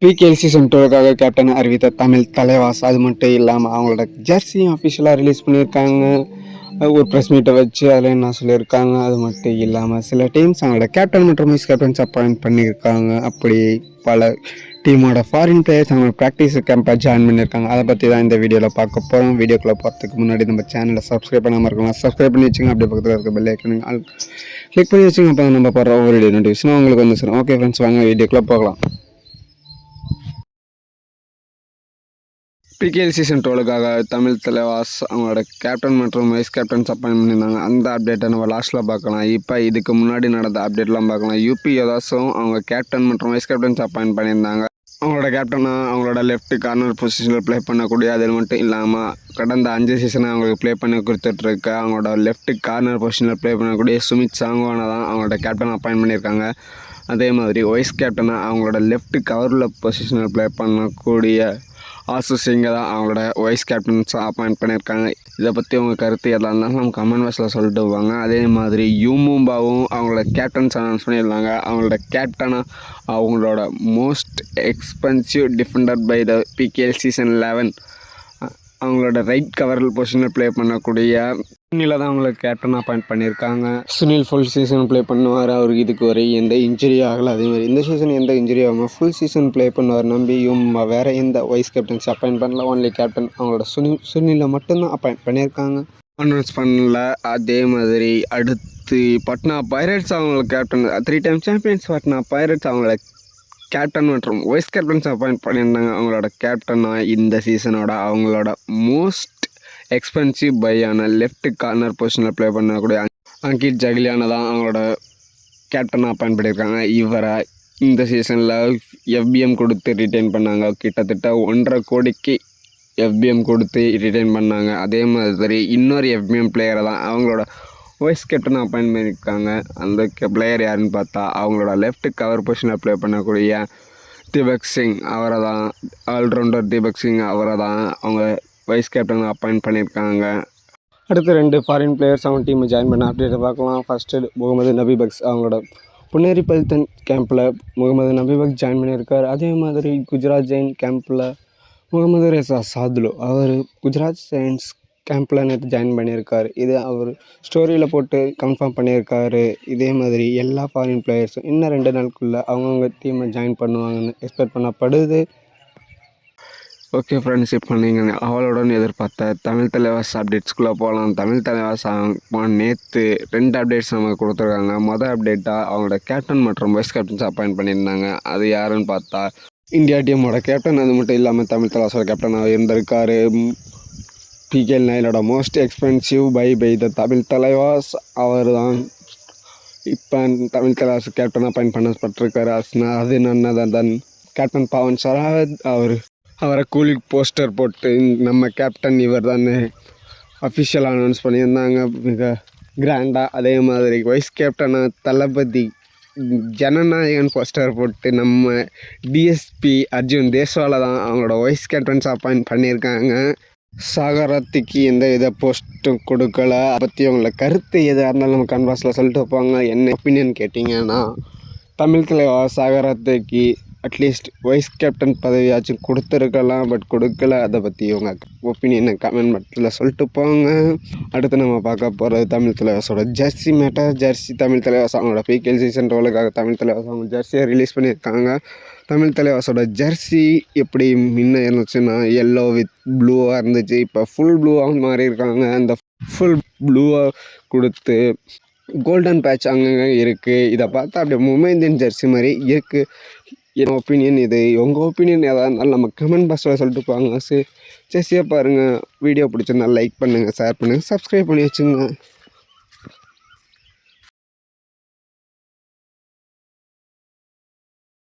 PKL season 2க்காக captain அறிவித்த தமிழ் தலைவாஸ். அது மட்டும் இல்லாமல் அவங்களோட ஜெர்சியும் அஃபிஷியலாக ரிலீஸ் பண்ணியிருக்காங்க. ஒரு ப்ரெஸ் மீட்டை வச்சு அதில் என்ன சொல்லியிருக்காங்க. அது மட்டும் இல்லாமல் சில டீம்ஸ் அவங்களோட கேப்டன் மற்றும் வைஸ் கேப்டன்ஸ் அப்பாயிண்ட் பண்ணியிருக்காங்க. அப்படி பல டீமோட ஃபாரின் பிளேயர்ஸ் அவங்க ப்ராக்டிஸ் கேம்பாக ஜாயின் பண்ணியிருக்காங்க. அதை பற்றி தான் இந்த வீடியோவில் பார்க்க போகிறோம். வீடியோக்குள்ளே போகிறதுக்கு முன்னாடி நம்ம சேனலை சப்ஸ்கிரைப் பண்ணாமல் இருக்கலாம். சப்ஸ்கிரைப் பண்ணி வச்சுங்க. அப்படியே பக்கத்தில் இருக்க பெல் ஐக்கன் கிளிக் பண்ணி வச்சுங்க. அப்போ நம்ம போகிற ஒவ்வொரு வீடியோ நோட்டிஃபிகேஷன் உங்களுக்கு வந்து சார். ஓகே ஃப்ரெண்ட்ஸ், வாங்க வீடியோக்குள்ளே போகலாம். பிகேஎல் சீசன் 12க்காக தமிழ் தலைவாஸ் அவங்களோட கேப்டன் மற்றும் வைஸ் கேப்டன்ஸ் அப்பாயின்ட் பண்ணியிருந்தாங்க. அந்த அப்டேட்டை நம்ம லாஸ்ட்டில் பார்க்கலாம். இப்போ இதுக்கு முன்னாடி நடந்த அப்டேட்லாம் பார்க்கலாம். யூபி யதாஸும் அவங்க கேப்டன் மற்றும் வைஸ் கேப்டன்ஸ் அப்பாயின்ட் பண்ணியிருந்தாங்க. அவங்களோட கேப்டனாக அவங்களோட லெஃப்ட் கார்னர் பொசிஷனில் ப்ளே பண்ணக்கூடிய, அது மட்டும் இல்லாமல் கடந்த 5 சீசனை அவங்களுக்கு ப்ளே பண்ணி கொடுத்துட்ருக்க அவங்களோட லெஃப்ட் கார்னர் பொசிஷனில் ப்ளே பண்ணக்கூடிய சுமித் சாங்குவானை தான் அவங்களோட கேப்டன் அப்பாயின்ட் பண்ணியிருக்காங்க. அதே மாதிரி வைஸ் கேப்டனாக அவங்களோட லெஃப்ட் கவரில் பொசிஷனில் ப்ளே பண்ணக்கூடிய ஆசு சிங்கை தான் அவங்களோட வைஸ் கேப்டன்ஸாக அப்பாயிண்ட் பண்ணியிருக்காங்க. இதை பற்றி உங்கள் கருத்து எதாக இருந்தாலும் நம்ம கமெண்ட் பாக்ஸில் சொல்லிட்டு போவாங்க. அதே மாதிரி யூமும்பாவும் அவங்களோட கேப்டன்ஸ் அனௌன்ஸ் பண்ணியிருந்தாங்க. அவங்களோட கேப்டனாக அவங்களோட most expensive defender by the PKL season 11 அவங்களோட ரைட் கவரில் பொசிஷனில் ப்ளே பண்ணக்கூடிய சுனில தான் அவங்களுக்கு கேப்டன் அப்பாயிண்ட் பண்ணியிருக்காங்க. சுனில் ஃபுல் சீசன் ப்ளே பண்ணுவார். அவருக்கு இதுக்கு வரை எந்த இன்ஜுரி ஆகலை. அதே மாதிரி இந்த சீசன் எந்த இன்ஜுரி ஆகாமல் ஃபுல் சீசன் ப்ளே பண்ணுவார். நம்பியும் வேறு எந்த வைஸ் கேப்டன்ஸ் அப்பாயிண்ட் பண்ணல. ஒன்லி கேப்டன் அவங்களோட சுனிலை மட்டும்தான் அப்பாயிண்ட் பண்ணியிருக்காங்க. அனௌன்ஸ் பண்ணல. அதே மாதிரி அடுத்து பட்னா பைரட்ஸ் அவங்களோட captain 3 time champions Patna pirates அவங்களோட கேப்டன் மற்றும் வைஸ் கேப்டன்ஸ் அப்பாயிண்ட் பண்ணியிருந்தாங்க. அவங்களோட கேப்டனாக இந்த சீசனோட அவங்களோட மோஸ்ட் எக்ஸ்பென்சிவ் பையான லெஃப்ட் கார்னர் பொசிஷனில் ப்ளே பண்ணக்கூடிய அங்கிட் ஜகிலியானை தான் அவங்களோட கேப்டனாக அப்பாயிண்ட் பண்ணியிருக்காங்க. இவரை இந்த சீசனில் எஃபிஎம் கொடுத்து ரிட்டைன் பண்ணாங்க. கிட்டத்தட்ட 1.5 கோடிக்கு எஃபிஎம் கொடுத்து ரிட்டைன் பண்ணாங்க. அதே மாதிரி இன்னொரு எஃபிஎம் பிளேயரை தான் அவங்களோட வைஸ் கேப்டன் அப்பாயிண்ட் பண்ணியிருக்காங்க. அந்த பிளேயர் யாருன்னு பார்த்தா அவங்களோட லெஃப்ட் கவர் பொசிஷனில் ப்ளே பண்ணக்கூடிய தீபக் சிங், அவரை தான் ஆல்ரவுண்டர் தீபக் சிங், அவரை தான் அவங்க வைஸ் கேப்டன் அப்பாயிண்ட் பண்ணியிருக்காங்க. அடுத்து 2 ஃபாரின் பிளேயர்ஸ் அவங்க டீமை ஜாயின் பண்ண அப்டேட்டை பார்க்கலாம். ஃபஸ்ட்டு முகமது நபி பக்ஸ் அவங்களோட புனேரி பல்தன் கேம்பில் முகமது நபி பக்ஸ் ஜாயின் பண்ணியிருக்கார். அதே மாதிரி குஜராத் ஜெயின் கேம்பில் முகமது ரெசா சாதுலு அவர் குஜராத் ஜெயின்ஸ் கேம்பில் நேற்று ஜாயின் பண்ணியிருக்காரு. இது அவர் ஸ்டோரியில் போட்டு கன்ஃபார்ம் பண்ணியிருக்காரு. இதே மாதிரி எல்லா ஃபாரின் பிளேயர்ஸும் இன்னும் 2 நாளுக்குள்ளே அவங்கவுங்க டீமை ஜாயின் பண்ணுவாங்கன்னு எக்ஸ்பெக்ட் பண்ணப்படுது. ஓகே ஃப்ரெண்ட்ஸ், இப்போ நீங்கள் அவளுடன் எதிர்பார்த்த தமிழ் தலைவாஸ் அப்டேட்ஸ்குள்ளே போகலாம். தமிழ் தலைவாஸ் நேற்று 2 அப்டேட்ஸ் நமக்கு கொடுத்துருக்காங்க. மொதல் அப்டேட்டாக அவங்களோட கேப்டன் மற்றும் வைஸ் கேப்டன்ஸ் அப்பாயிண்ட் பண்ணியிருந்தாங்க. அது யாருன்னு பார்த்தா இந்தியா டீமோட கேப்டன். அது மட்டும் இல்லாமல் தமிழ் தலைவாஸோட கேப்டனாக இருந்திருக்காரு. PKL 9 most expensive by the Tamil Thalaivas அவர் தான் இப்போ தமிழ் தலைவாஸ் கேப்டன் அப்பாயிண்ட் பண்ணப்பட்டிருக்காரு. அது நன்னதன் கேப்டன் பவன் சராவத் அவரை கூலி போஸ்டர் போட்டு நம்ம கேப்டன் இவர் தான் அஃபிஷியலாக அனௌன்ஸ் பண்ணியிருந்தாங்க மிக கிராண்டாக. அதே மாதிரி வைஸ் கேப்டனாக தளபதி ஜனநாயகன் போஸ்டர் போட்டு நம்ம டிஎஸ்பி அர்ஜுன் தேஸ்வாலை தான் அவங்களோட வைஸ் கேப்டன்ஸ் அப்பாயிண்ட் பண்ணியிருக்காங்க. சாகரத்துக்கு எந்த வித போஸ்ட்டும் கொடுக்கல. அதை பற்றி அவங்கள கருத்து எதாக இருந்தாலும் நம்ம கன்வாஸில் சொல்லிட்டு வைப்பாங்க. என்ன ஒப்பீனியன் கேட்டிங்கன்னா தமிழ் தலைவர் சாகரத்துக்கு அட்லீஸ்ட் வைஸ் கேப்டன் பதவியாச்சும் கொடுத்துருக்கலாம், பட் கொடுக்கல. அதை பற்றி இவங்க ஒப்பீனியனை கமெண்ட் பாக்ஸில் சொல்லிட்டு போங்க. அடுத்து நம்ம பார்க்க போகிறது தமிழ் தலைவாஸோட jersey matter. Jersey Tamil Thalaivas அவங்களோட பிகேஎல் சீசன் 12க்காக தமிழ் தலைவாஸ் அவங்க ஜெர்சியை ரிலீஸ் பண்ணியிருக்காங்க. தமிழ் தலைவாஸோட ஜெர்சி எப்படி முன்ன இருந்துச்சுன்னா எல்லோ வித் ப்ளூவாக இருந்துச்சு. இப்போ ஃபுல் ப்ளூவாக மாறி இருக்காங்க. அந்த ஃபுல் ப்ளூவாக கொடுத்து கோல்டன் பேட்ச் அங்கங்கே இருக்குது. இதை பார்த்தா அப்படியே மும்பை இந்தியன் ஜெர்சி மாதிரி இருக்குது. என் ஒப்பீனியன் இது. உங்கள் ஒப்பீனியன் எதாக இருந்தாலும் நம்ம கமெண்ட் பாக்ஸில் சொல்லிட்டு போவாங்க. ஜெர்சியாக பாருங்கள். வீடியோ பிடிச்சிருந்தால் லைக் பண்ணுங்கள், ஷேர் பண்ணுங்கள், சப்ஸ்கிரைப் பண்ணி வச்சுங்க.